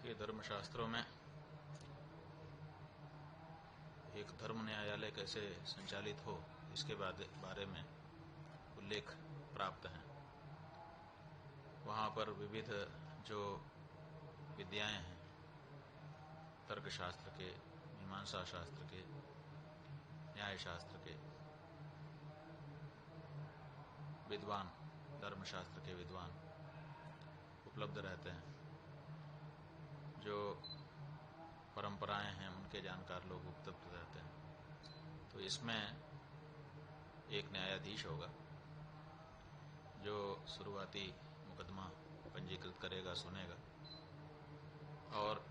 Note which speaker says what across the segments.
Speaker 1: देखिए, धर्मशास्त्रों में एक धर्म न्यायालय कैसे संचालित हो इसके बारे में उल्लेख प्राप्त हैं। वहाँ पर विविध जो विद्याएं हैं, तर्कशास्त्र के, मीमांसा शास्त्र के, न्याय शास्त्र के विद्वान, धर्मशास्त्र के विद्वान उपलब्ध रहते हैं। जो परंपराएं हैं उनके जानकार लोग उपलब्ध रहते हैं। तो इसमें एक न्यायाधीश होगा जो शुरुआती मुकदमा पंजीकृत करेगा, सुनेगा, और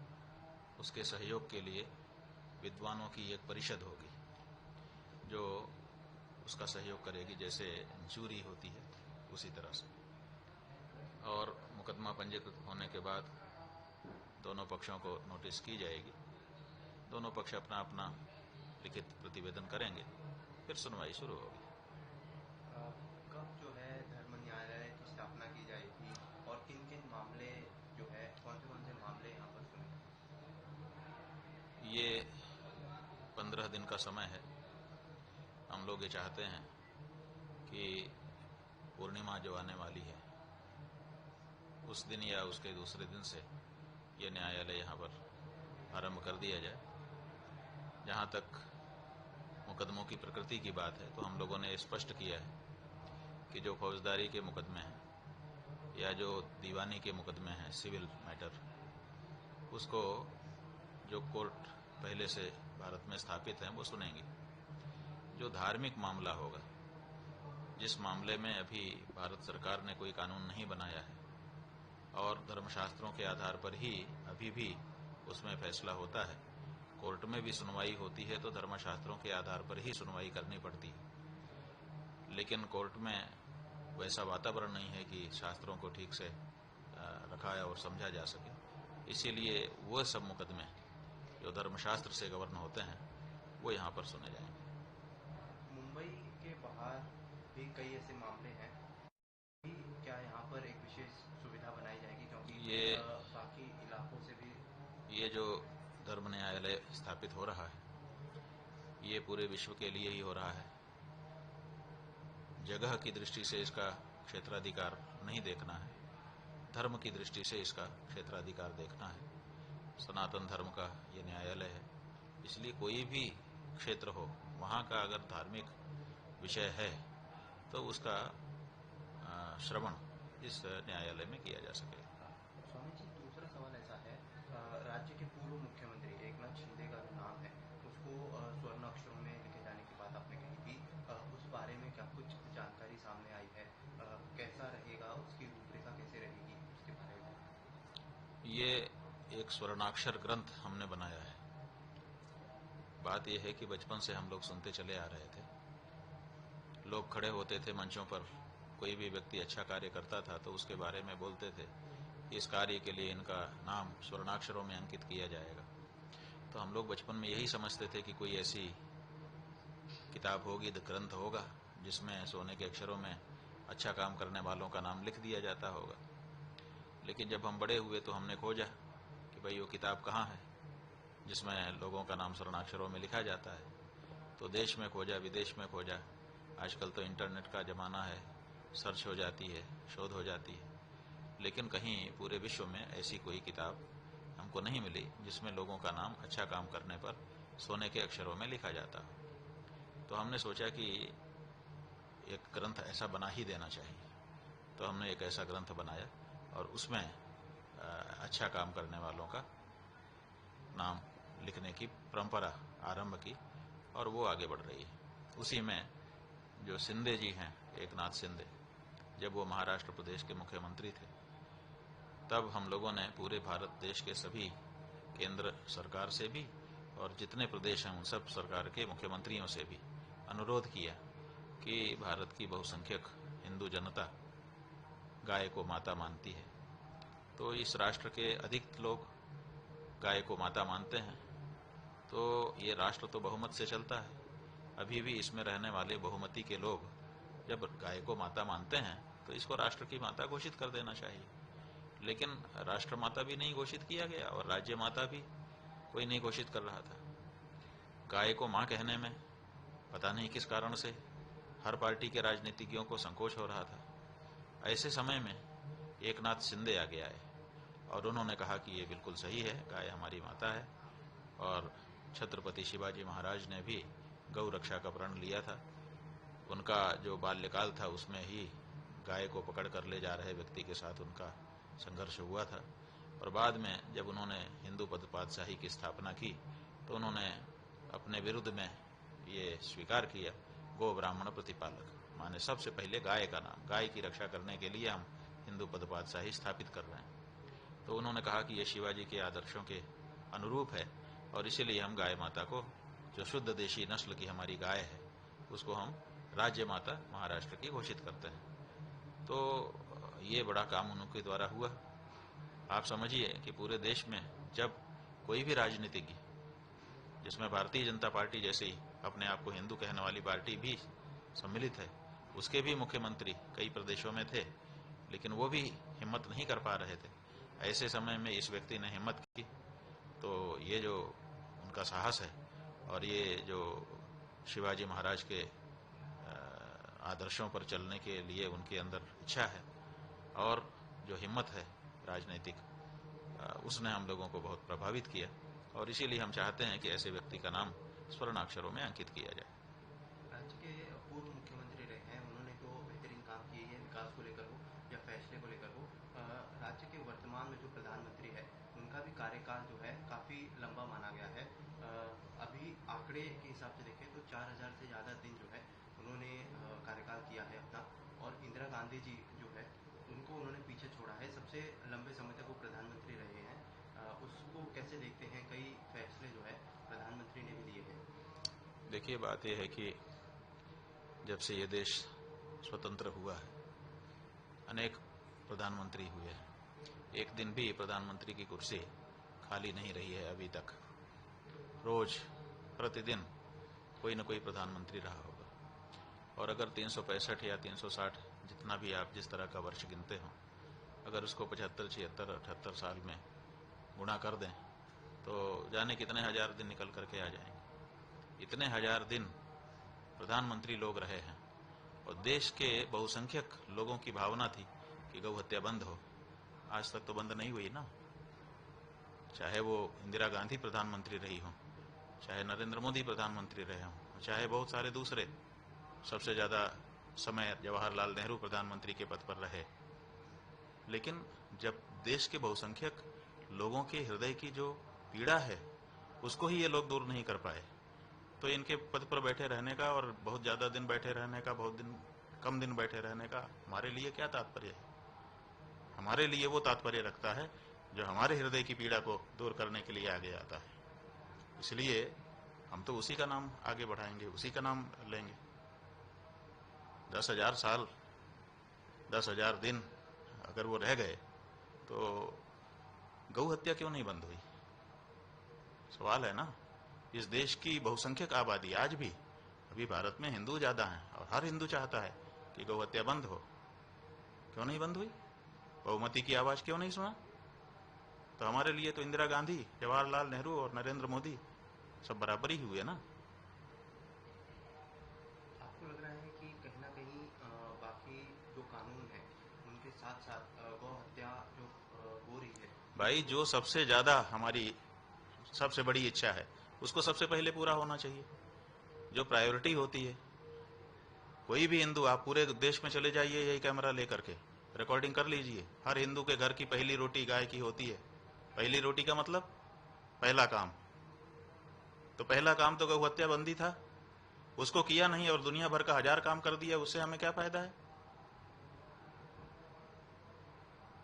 Speaker 1: उसके सहयोग के लिए विद्वानों की एक परिषद होगी जो उसका सहयोग करेगी, जैसे जूरी होती है उसी तरह से। और मुकदमा पंजीकृत होने के बाद दोनों पक्षों को नोटिस की जाएगी। दोनों पक्ष अपना अपना लिखित प्रतिवेदन करेंगे, फिर सुनवाई शुरू होगी।
Speaker 2: कब जो है धर्म न्यायालय की स्थापना की जाएगी और किन किन मामले जो है कौन से मामले यहाँ पर सुने?
Speaker 1: ये 15 दिन का समय है। हम लोग ये चाहते हैं कि पूर्णिमा जो आने वाली है उस दिन या उसके दूसरे दिन से ये न्यायालय यहाँ पर आरंभ कर दिया जाए। जहाँ तक मुकदमों की प्रकृति की बात है तो हम लोगों ने स्पष्ट किया है कि जो फौजदारी के मुकदमे हैं या जो दीवानी के मुकदमे हैं, सिविल मैटर, उसको जो कोर्ट पहले से भारत में स्थापित हैं वो सुनेंगी। जो धार्मिक मामला होगा, जिस मामले में अभी भारत सरकार ने कोई कानून नहीं बनाया है और धर्मशास्त्रों के आधार पर ही अभी भी उसमें फैसला होता है, कोर्ट में भी सुनवाई होती है तो धर्मशास्त्रों के आधार पर ही सुनवाई करनी पड़ती है। लेकिन कोर्ट में वैसा वातावरण नहीं है कि शास्त्रों को ठीक से रखा और समझा जा सके। इसीलिए वो सब मुकदमे जो धर्मशास्त्र से गवर्न होते हैं वो यहाँ पर सुने जाएंगे।
Speaker 2: मुंबई के बाहर भी कई ऐसे मामले हैं, क्या यहाँ पर एक विशेष सुविधा बनाई जाएगी? क्योंकि बाकी इलाकों से भी
Speaker 1: ये जो धर्म न्यायालय स्थापित हो रहा है ये पूरे विश्व के लिए ही हो रहा है। जगह की दृष्टि से इसका क्षेत्राधिकार नहीं देखना है, धर्म की दृष्टि से इसका क्षेत्राधिकार देखना है। सनातन धर्म का ये न्यायालय है, इसलिए कोई भी क्षेत्र हो वहाँ का अगर धार्मिक विषय है तो उसका श्रवण इस न्यायालय में किया जा सकेगा।
Speaker 2: स्वामी जी, दूसरा सवाल ऐसा है, राज्य के पूर्व मुख्यमंत्री एकनाथ शिंदे का जो नाम है उसको स्वर्ण अक्षरों में लिखे जाने की बात आपने कही थी, उस बारे में क्या कुछ जानकारी सामने आई है? कैसा रहेगा, उसकी रूपरेखा कैसे रहेगी, उसके बारे में?
Speaker 1: ये एक स्वर्णाक्षर ग्रंथ हमने बनाया है। बात यह है कि बचपन से हम लोग सुनते चले आ रहे थे, लोग खड़े होते थे मंचों पर, कोई भी व्यक्ति अच्छा कार्य करता था तो उसके बारे में बोलते थे इस कार्य के लिए इनका नाम स्वर्णाक्षरों में अंकित किया जाएगा। तो हम लोग बचपन में यही समझते थे कि कोई ऐसी किताब होगी, ग्रंथ होगा जिसमें सोने के अक्षरों में अच्छा काम करने वालों का नाम लिख दिया जाता होगा। लेकिन जब हम बड़े हुए तो हमने खोजा कि भाई वो किताब कहाँ है जिसमें लोगों का नाम स्वर्णाक्षरों में लिखा जाता है। तो देश में खोजा, विदेश में खोजा, आजकल तो इंटरनेट का ज़माना है, सर्च हो जाती है, शोध हो जाती है, लेकिन कहीं पूरे विश्व में ऐसी कोई किताब हमको नहीं मिली जिसमें लोगों का नाम अच्छा काम करने पर सोने के अक्षरों में लिखा जाता। तो हमने सोचा कि एक ग्रंथ ऐसा बना ही देना चाहिए। तो हमने एक ऐसा ग्रंथ बनाया और उसमें अच्छा काम करने वालों का नाम लिखने की परंपरा आरंभ की और वो आगे बढ़ रही है। उसी में जो शिंदे जी हैं, एकनाथ शिंदे, जब वो महाराष्ट्र प्रदेश के मुख्यमंत्री थे तब हम लोगों ने पूरे भारत देश के सभी केंद्र सरकार से भी और जितने प्रदेश हैं उन सब सरकार के मुख्यमंत्रियों से भी अनुरोध किया कि भारत की बहुसंख्यक हिंदू जनता गाय को माता मानती है, तो इस राष्ट्र के अधिक लोग गाय को माता मानते हैं, तो ये राष्ट्र तो बहुमत से चलता है। अभी भी इसमें रहने वाले बहुमती के लोग जब गाय को माता मानते हैं तो इसको राष्ट्र की माता घोषित कर देना चाहिए। लेकिन राष्ट्रमाता भी नहीं घोषित किया गया और राज्य माता भी कोई नहीं घोषित कर रहा था। गाय को मां कहने में पता नहीं किस कारण से हर पार्टी के राजनीतिज्ञों को संकोच हो रहा था। ऐसे समय में एकनाथ शिंदे आगे आए और उन्होंने कहा कि ये बिल्कुल सही है, गाय हमारी माता है। और छत्रपति शिवाजी महाराज ने भी गौ रक्षा का प्रण लिया था। उनका जो बाल्यकाल था उसमें ही गाय को पकड़ कर ले जा रहे व्यक्ति के साथ उनका संघर्ष हुआ था। और बाद में जब उन्होंने हिंदू पदपातशाही की स्थापना की तो उन्होंने अपने विरुद्ध में ये स्वीकार किया, गो ब्राह्मण प्रतिपालक, माने सबसे पहले गाय का नाम, गाय की रक्षा करने के लिए हम हिंदू पदपातशाही स्थापित कर रहे हैं। तो उन्होंने कहा कि ये शिवाजी के आदर्शों के अनुरूप है और इसीलिए हम गाय माता को, जो शुद्ध देशी नस्ल की हमारी गाय है, उसको हम राज्य माता महाराष्ट्र की घोषित करते हैं। तो ये बड़ा काम उनके द्वारा हुआ। आप समझिए कि पूरे देश में जब कोई भी राजनीतिज्ञ, जिसमें भारतीय जनता पार्टी जैसी अपने आप को हिंदू कहने वाली पार्टी भी सम्मिलित है, उसके भी मुख्यमंत्री कई प्रदेशों में थे, लेकिन वो भी हिम्मत नहीं कर पा रहे थे। ऐसे समय में इस व्यक्ति ने हिम्मत की। तो ये जो उनका साहस है और ये जो शिवाजी महाराज के आदर्शों पर चलने के लिए उनके अंदर इच्छा है और जो हिम्मत है राजनीतिक, उसने हम लोगों को बहुत प्रभावित किया और इसीलिए हम चाहते हैं कि ऐसे व्यक्ति का नाम स्वर्णाक्षरों में अंकित किया जाए।
Speaker 2: राज्य के पूर्व मुख्यमंत्री रहे हैं, उन्होंने तो बेहतरीन काम किए हैं, विकास को लेकर हो या फैसले को लेकर हो। राज्य के वर्तमान में जो प्रधानमंत्री है उनका भी कार्यकाल जो है काफ़ी लंबा माना गया है। अभी आंकड़े के हिसाब से देखें तो 4000 से ज़्यादा दिन जो है उन्होंने कार्यकाल किया है अपना। और इंदिरा गांधी जी जो है उनको उन्होंने पीछे छोड़ा है, सबसे लंबे समय तक वो प्रधानमंत्री रहे हैं। उसको कैसे देखते हैं? कई फैसले जो है प्रधानमंत्री ने भी लिए हैं।
Speaker 1: देखिए, बात यह है कि जब से ये देश स्वतंत्र हुआ है अनेक प्रधानमंत्री हुए हैं, एक दिन भी प्रधानमंत्री की कुर्सी खाली नहीं रही है अभी तक। रोज प्रतिदिन कोई न कोई प्रधानमंत्री रहा होगा। और अगर 365 या 360 जितना भी आप जिस तरह का वर्ष गिनते हो, अगर उसको 75, 76, 78 साल में गुणा कर दें तो जाने कितने हजार दिन निकल करके आ जाएंगे। इतने हजार दिन प्रधानमंत्री लोग रहे हैं और देश के बहुसंख्यक लोगों की भावना थी कि गौ हत्या बंद हो। आज तक तो बंद नहीं हुई ना। चाहे वो इंदिरा गांधी प्रधानमंत्री रही हो, चाहे नरेंद्र मोदी प्रधानमंत्री रहे हों, चाहे बहुत सारे दूसरे, सबसे ज्यादा समय जवाहरलाल नेहरू प्रधानमंत्री के पद पर रहे, लेकिन जब देश के बहुसंख्यक लोगों के हृदय की जो पीड़ा है उसको ही ये लोग दूर नहीं कर पाए, तो इनके पद पर बैठे रहने का और बहुत ज्यादा दिन बैठे रहने का, बहुत दिन कम दिन बैठे रहने का हमारे लिए क्या तात्पर्य है? हमारे लिए वो तात्पर्य रखता है जो हमारे हृदय की पीड़ा को दूर करने के लिए आगे आता है। इसलिए हम तो उसी का नाम आगे बढ़ाएंगे, उसी का नाम लेंगे। 10,000 साल, 10,000 दिन अगर वो रह गए तो गौ हत्या क्यों नहीं बंद हुई? सवाल है ना। इस देश की बहुसंख्यक आबादी आज भी, अभी भारत में हिंदू ज्यादा हैं और हर हिंदू चाहता है कि गौ हत्या बंद हो। क्यों नहीं बंद हुई? बहुमती की आवाज क्यों नहीं सुना? तो हमारे लिए तो इंदिरा गांधी, जवाहरलाल नेहरू और नरेंद्र मोदी सब बराबर ही हुए ना।
Speaker 2: आपको लग रहा है कि कहीं ना कहीं बाकी जो कानून है उनके साथ साथ गौ हत्या जो हो रही है
Speaker 1: भाई, जो सबसे ज्यादा हमारी सबसे बड़ी इच्छा है उसको सबसे पहले पूरा होना चाहिए, जो प्रायोरिटी होती है। कोई भी हिंदू, आप पूरे देश में चले जाइए यही कैमरा लेकर के रिकॉर्डिंग कर लीजिए, हर हिंदू के घर की पहली रोटी गाय की होती है। पहली रोटी का मतलब पहला काम। तो पहला काम तो गौ हत्या बंदी था, उसको किया नहीं और दुनिया भर का 1000 काम कर दिया, उससे हमें क्या फायदा है?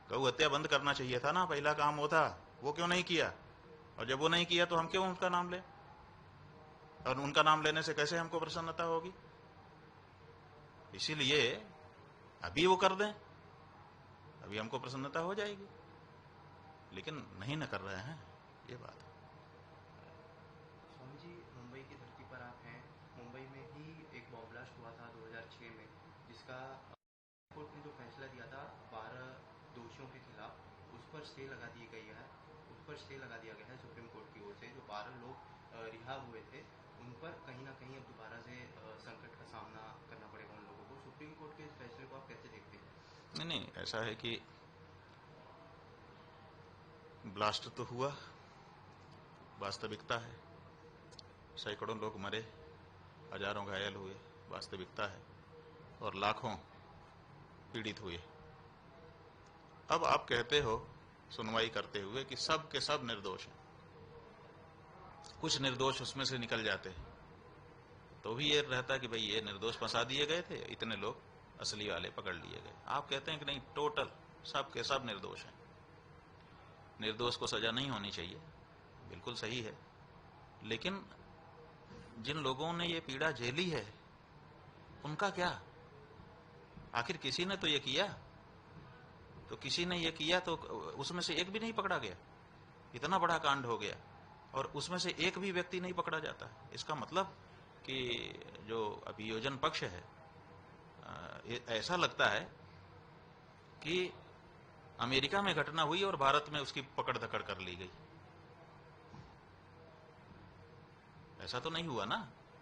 Speaker 1: गौ हत्या बंद करना चाहिए था ना, पहला काम वो था, वो क्यों नहीं किया? और जब वो नहीं किया तो हम क्यों उनका नाम लें? और उनका नाम लेने से कैसे हमको प्रसन्नता होगी? इसीलिए अभी वो कर दें, अभी हमको प्रसन्नता हो जाएगी, लेकिन नहीं न कर रहे हैं, ये बात है।
Speaker 2: स्वामी जी, मुंबई की धरती पर आप हैं। मुंबई में ही एक बॉम्ब ब्लास्ट हुआ था 2006 में, जिसका कोर्ट ने जो फैसला दिया था 12 दोषियों के खिलाफ, पर स्टे लगा दी गई है, उस पर स्टे लगा दिया गया है सुप्रीम कोर्ट की ओर से। जो 12 लोग रिहा हुए थे उन पर कहीं ना कहीं अब दोबारा से संकट का सामना करना पड़ेगा उन लोगों को। सुप्रीम कोर्ट के इस फैसले को आप कैसे देखते हैं?
Speaker 1: नहीं नहीं, ऐसा है कि ब्लास्ट तो हुआ, वास्तविकता है, सैकड़ों लोग मरे, हजारों घायल हुए, वास्तविकता है, और लाखों पीड़ित हुए। अब आप कहते हो सुनवाई करते हुए कि सब के सब निर्दोष हैं, कुछ निर्दोष उसमें से निकल जाते हैं, तो भी ये रहता कि भाई ये निर्दोष फंसा दिए गए थे, इतने लोग असली वाले पकड़ लिए गए। आप कहते हैं कि नहीं, टोटल सब के सब निर्दोष हैं, निर्दोष को सजा नहीं होनी चाहिए, बिल्कुल सही है। लेकिन जिन लोगों ने ये पीड़ा झेली है उनका क्या? आखिर किसी ने तो ये किया, तो किसी ने ये किया तो उसमें से एक भी नहीं पकड़ा गया। इतना बड़ा कांड हो गया और उसमें से एक भी व्यक्ति नहीं पकड़ा जाता। इसका मतलब कि जो अभियोजन पक्ष है, ऐसा लगता है कि अमेरिका में घटना हुई और भारत में उसकी पकड़ धकड़ कर ली गई। ऐसा तो नहीं हुआ ना।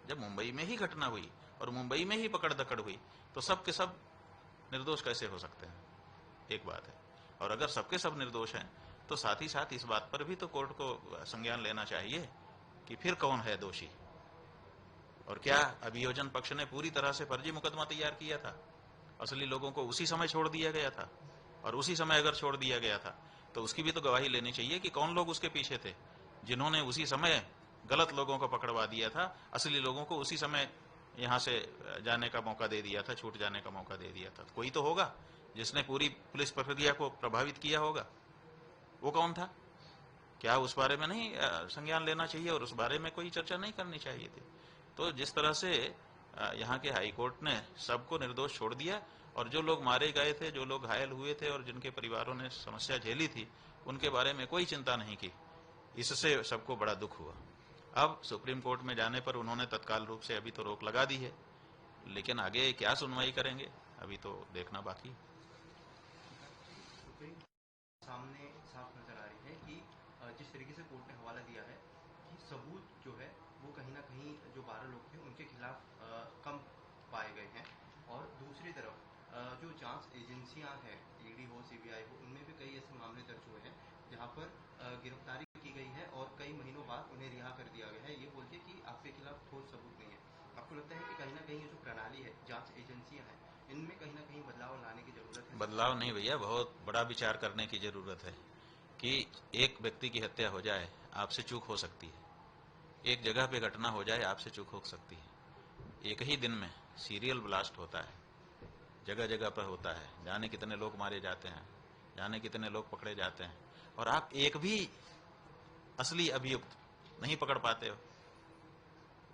Speaker 1: जब मुंबई में ही घटना हुई और मुंबई में ही पकड़ धकड़ हुई तो सब के सब निर्दोष कैसे हो सकते हैं? एक बात है। और अगर सबके सब निर्दोष हैं तो साथ ही साथ इस बात पर भी तो कोर्ट को संज्ञान लेना चाहिए कि फिर कौन है दोषी। और क्या अभियोजन पक्ष ने पूरी तरह से फर्जी मुकदमा तैयार किया था? असली लोगों को उसी समय छोड़ दिया गया था, और उसी समय अगर छोड़ दिया गया था तो उसकी भी तो गवाही लेनी चाहिए कि कौन लोग उसके पीछे थे, जिन्होंने उसी समय गलत लोगों को पकड़वा दिया था, असली लोगों को उसी समय यहां से जाने का मौका दे दिया था, छूट जाने का मौका दे दिया था। कोई तो होगा जिसने पूरी पुलिस प्रक्रिया को प्रभावित किया होगा। वो कौन था? क्या उस बारे में नहीं संज्ञान लेना चाहिए और उस बारे में कोई चर्चा नहीं करनी चाहिए थी? तो जिस तरह से यहाँ के हाई कोर्ट ने सबको निर्दोष छोड़ दिया, और जो लोग मारे गए थे, जो लोग घायल हुए थे और जिनके परिवारों ने समस्या झेली थी, उनके बारे में कोई चिंता नहीं की, इससे सबको बड़ा दुख हुआ। अब सुप्रीम कोर्ट में जाने पर उन्होंने तत्काल रूप से अभी तो रोक लगा दी है, लेकिन आगे क्या सुनवाई करेंगे अभी तो देखना बाकी है।
Speaker 2: सुप्रीम सामने साफ नजर आ रही है कि जिस तरीके से कोर्ट ने हवाला दिया है कि सबूत जो है वो कहीं ना कहीं जो 12 लोग थे उनके खिलाफ कम पाए गए हैं। और दूसरी तरफ जो जांच एजेंसियां हैं, ईडी हो, सीबीआई हो, उनमें भी कई ऐसे मामले दर्ज हुए हैं जहां पर गिरफ्तारी की गई है और कई महीनों बाद उन्हें रिहा कर दिया गया है, ये बोल के कि आपके खिलाफ ठोस सबूत नहीं है। आपको लगता है कि कहीं ना कहीं ये जो प्रणाली है, जांच एजेंसियां हैं, इनमें कहीं ना कहीं बदलाव लाने की जरूरत है?
Speaker 1: बदलाव नहीं भैया, बहुत बड़ा विचार करने की जरूरत है कि एक व्यक्ति की हत्या हो जाए, आपसे चूक हो सकती है। एक जगह पे घटना हो जाए, आपसे चूक हो सकती है। एक ही दिन में सीरियल ब्लास्ट होता है, जगह जगह पर होता है, जाने कितने लोग मारे जाते हैं, जाने कितने लोग पकड़े जाते हैं, और आप एक भी असली अभियुक्त नहीं पकड़ पाते हो।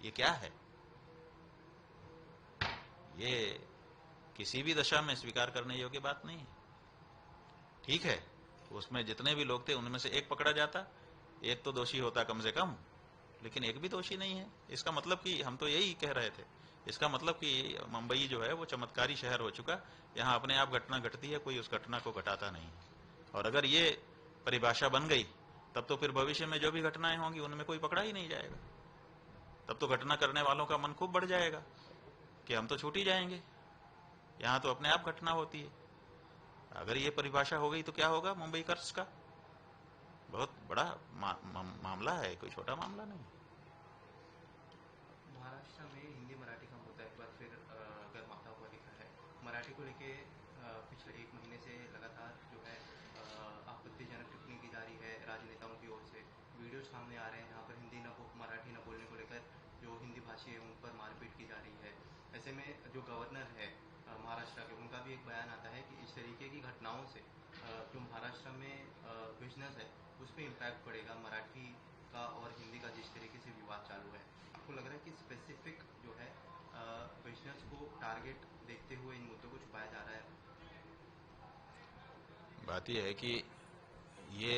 Speaker 1: ये क्या है? ये किसी भी दशा में स्वीकार करने योग्य बात नहीं है। ठीक है, उसमें जितने भी लोग थे उनमें से एक पकड़ा जाता, एक तो दोषी होता कम से कम, लेकिन एक भी दोषी नहीं है। इसका मतलब कि हम तो यही कह रहे थे, इसका मतलब कि मुंबई जो है वो चमत्कारी शहर हो चुका, यहाँ अपने आप घटना घटती है, कोई उस घटना को घटाता नहीं। और अगर ये परिभाषा बन गई तब तो फिर भविष्य में जो भी घटनाएं होंगी उनमें कोई पकड़ा ही नहीं जाएगा। तब तो घटना करने वालों का मन खूब बढ़ जाएगा कि हम तो छूट ही जाएंगे, यहाँ तो अपने आप घटना होती है। अगर ये परिभाषा हो गई तो क्या होगा मुंबई कर्स का? बहुत बड़ा मामला है, कोई छोटा मामला नहीं।
Speaker 2: महाराष्ट्र में हिंदी मराठी का मुद्दा एक बार फिर गर्माता हुआ दिखा है। मराठी को लेके पिछले एक महीने से लगातार जो है आपत्तिजनक टिप्पणी की जा रही है राजनेताओं की ओर से। वीडियो सामने आ रहे हैं यहाँ पर मराठी न बोलने को लेकर जो हिंदी भाषी है उन पर मारपीट की जा रही है। ऐसे में जो गवर्नर है महाराष्ट्र के, उनका भी एक बयान आता है कि इस तरीके की घटनाओं से जो महाराष्ट्र में बिजनेस है उस पर इम्पैक्ट पड़ेगा मराठी का और हिंदी का, जिस तरीके से विवाद चालू है। आपको लग रहा है कि स्पेसिफिक जो है बिजनेस को टारगेट देखते हुए इन मुद्दों को छुपाया जा रहा है?
Speaker 1: बात यह है कि ये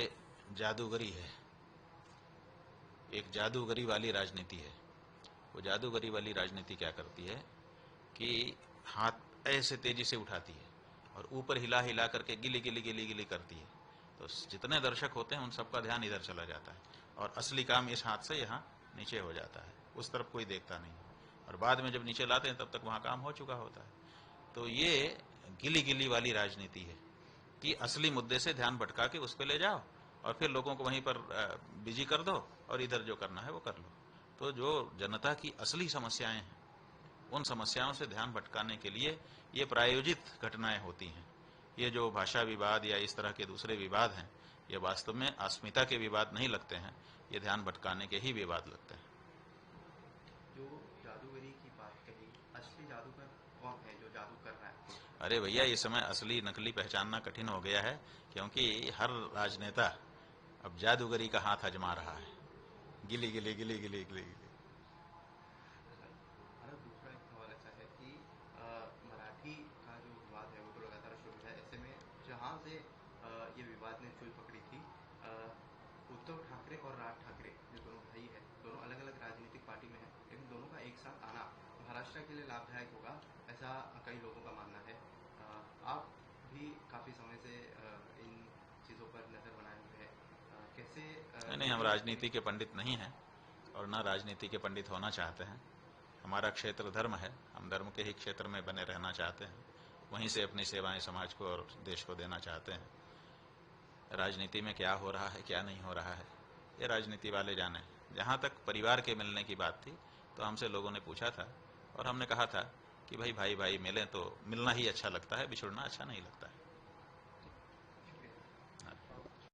Speaker 1: जादूगरी है, एक जादूगरी वाली राजनीति है। वो जादूगरी वाली राजनीति क्या करती है कि हाथ ऐसे तेजी से उठाती है और ऊपर हिला हिला करके गिली गिली गिली गिली करती है। तो जितने दर्शक होते हैं उन सबका ध्यान इधर चला जाता है और असली काम इस हाथ से यहाँ नीचे हो जाता है, उस तरफ कोई देखता नहीं, और बाद में जब नीचे लाते हैं तब तक वहाँ काम हो चुका होता है। तो ये गिली गिली वाली राजनीति है कि असली मुद्दे से ध्यान भटका के उस पर ले जाओ और फिर लोगों को वहीं पर बिजी कर दो और इधर जो करना है वो कर लो। तो जो जनता की असली समस्याएं हैं उन समस्याओं से ध्यान भटकाने के लिए ये प्रायोजित घटनाएं होती हैं। ये जो भाषा विवाद या इस तरह के दूसरे विवाद हैं, ये वास्तव में अस्मिता के विवाद नहीं लगते हैं, ये ध्यान भटकाने के ही विवाद लगते हैं।
Speaker 2: जो जादूगरी की बात कही, असली जादूगर कौन है जो जादू कर रहा है?
Speaker 1: अरे भैया, इस समय असली नकली पहचानना कठिन हो गया है, क्योंकि हर राजनेता अब जादूगरी का हाथ आजमा रहा है। गिली गिली गिली गिली गिली गिली।
Speaker 2: और दूसरा एक सवाल ऐसा है कि मराठी का जो विवाद है वो तो लगातार शुरू है। ऐसे में जहाँ से ये विवाद ने चुल पकड़ी थी, उद्धव ठाकरे और राज ठाकरे जो दोनों भाई है, दोनों अलग अलग राजनीतिक पार्टी में है, लेकिन दोनों का एक साथ आना महाराष्ट्र के लिए लाभदायक होगा, ऐसा कई लोगों का मानना है। आप भी काफ़ी समय से इन चीज़ों पर नज़र बनाए हुए हैं, कैसे
Speaker 1: नहीं, हम राजनीति के पंडित नहीं हैं और न राजनीति के पंडित होना चाहते हैं। हमारा क्षेत्र धर्म है, हम धर्म के ही क्षेत्र में बने रहना चाहते हैं, वहीं से अपनी सेवाएं समाज को और देश को देना चाहते हैं। राजनीति में क्या हो रहा है क्या नहीं हो रहा है ये राजनीति वाले जाने। जहाँ तक परिवार के मिलने की बात थी तो हमसे लोगों ने पूछा था और हमने कहा था कि भाई भाई भाई मिलें तो मिलना ही अच्छा लगता है, बिछुड़ना अच्छा नहीं लगता है।